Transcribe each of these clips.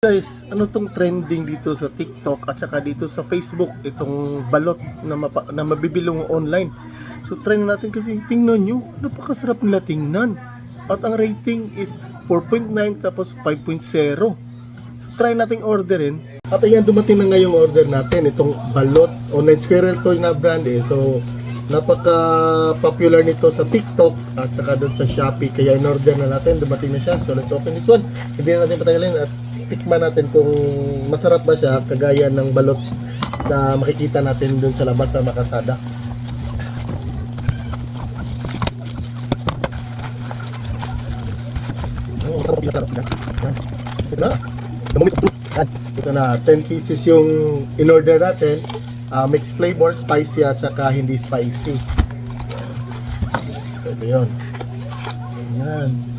Guys, ano tong trending dito sa TikTok at saka dito sa Facebook, itong balot na mabibilong online. So try na natin kasi tingnan nyo, napakasarap nila tingnan. At ang rating is 4.9 tapos 5.0. So, try nating orderin. At ayan, dumating na nga yung order natin, itong balot online squirrel toy na brand eh. So napaka-popular nito sa TikTok at saka doon sa Shopee. Kaya in-order na natin, dumating na siya. So let's open this one. Hindi na natin patagalin at tikman natin kung masarap ba siya kagaya ng balot na makikita natin dun sa labas sa Makasada. Ito na, 10 pieces yung in-order natin. Mixed flavor, spicy at saka hindi spicy. So ito yun. Ayan.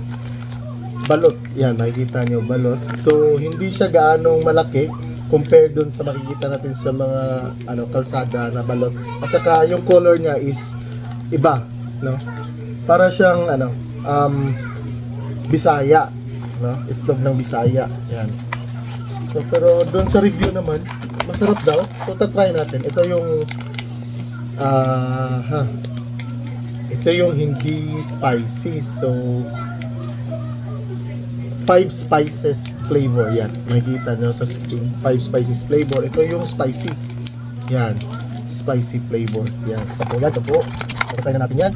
Balot. Yan, makikita nyo, balot. So, hindi siya gaanong malaki compared dun sa makikita natin sa mga kalsada na balot. At saka, yung color niya is iba, no? Para siyang, Bisaya, no? Itlog ng Bisaya. Yan. So, pero dun sa review naman, masarap daw. So, tatry natin. Ito yung, ito yung hindi spicy. So, 5 spices flavor. Yan, makikita nyo sa skin, 5 spices flavor. Ito yung spicy. Yan, spicy flavor. Yan, sapo yan, sapo. Patay na natin yan.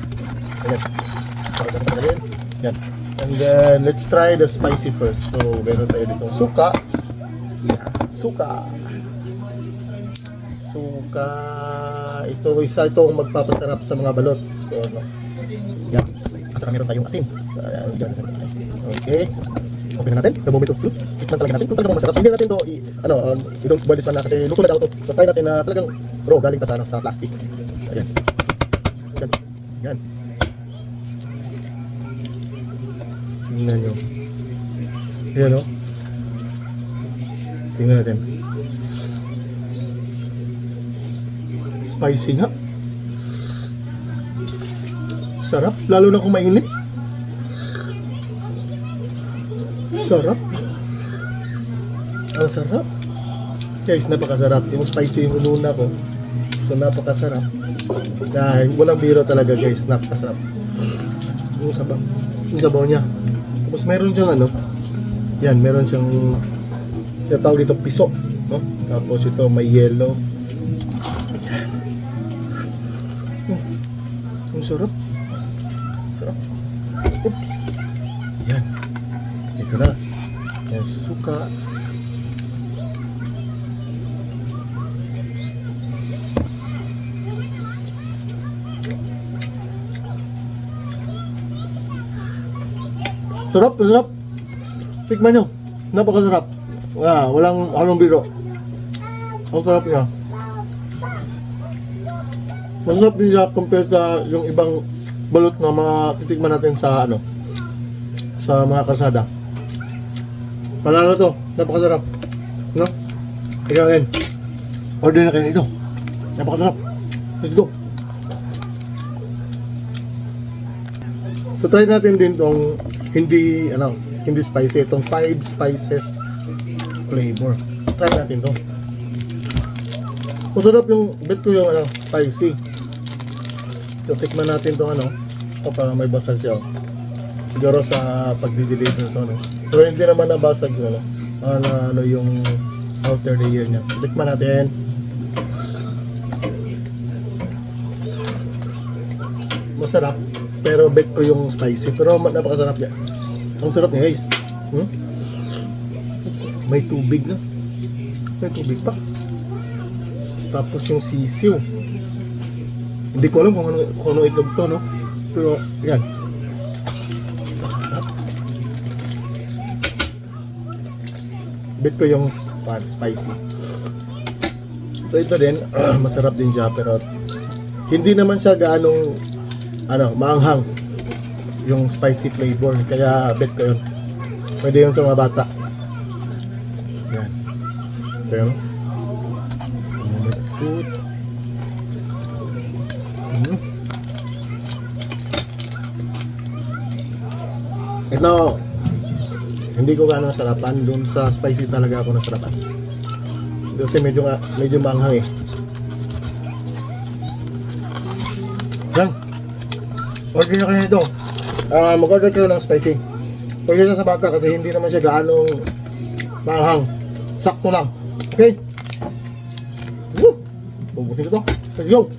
Ayan. Yan. And then, let's try the spicy first. So, meron tayo ditong suka. Yan, suka. Suka. Ito, isa itong magpapasarap sa mga balot. So, yan. At saka meron tayong asin. So, ayan, okay. Okay na natin, the moment of truth. Tikman talaga natin kung talagang masarap. Hindi natin to we don't boil this one na kasi luto na daw to. So try natin na talagang raw, galing pa sa plastic. So ayan. Yan. Tingnan nyo. Ayan o. Tingnan natin. Spicy nga. Sarap, lalo na kung mainit. Sarap. Ang sarap. Guys, napakasarap. Yung spicy yung ununa ko. So, napakasarap. Dahil walang biro talaga guys. Napakasarap. Yung sabaw. Yung sabaw niya. Tapos meron siyang yan, meron siyang tinatawag dito piso. No? Tapos ito may yellow. Yan. Ang sarap. Sarap. Oops. Yan. Ito na. Yan, suka. Sarap, sarap. Tikman nyo. Napakasarap. Walang halong biro. Ang sarap niya. Masarap din siya compared sa yung ibang balot na matitikman natin sa sa mga kalsada. Panalo to, napakasarap. No? Ikaw yan. Order na kayo ito. Napakasarap. Let's go. So try natin din tong hindi spicy, itong 5 spices flavor. Try natin to. Masarap yung bet ko yung spicy. So tikman natin tong para may basag siya. Siguro sa pagdi-deliver to So hindi naman nabasag yung outer layer niya. Tikman natin. Masarap, pero bet ko yung spicy. Pero napakasarap niya. Ang sarap niya guys. May tubig na. May tubig pa. Tapos yung sisiw. Hindi ko alam kung ano itlog to, no? Pero yan. Bet ko yung spicy. So ito din, masarap din siya pero hindi naman siya gaanong maanghang yung spicy flavor. Kaya bet ko yun. Pwede yun sa mga bata. Yan. Ito yun. Ito, Hindi ko gano'ng nasarapan. Doon sa spicy talaga ako nasarapan. Kasi medyo maanghang eh. Yan. Order na kayo nito. Mag-order kayo ng spicy. Pwede siya sa bata kasi hindi naman siya gaanong maanghang. Sakto lang. Okay? Woo! Ubusin ko to. Let's go!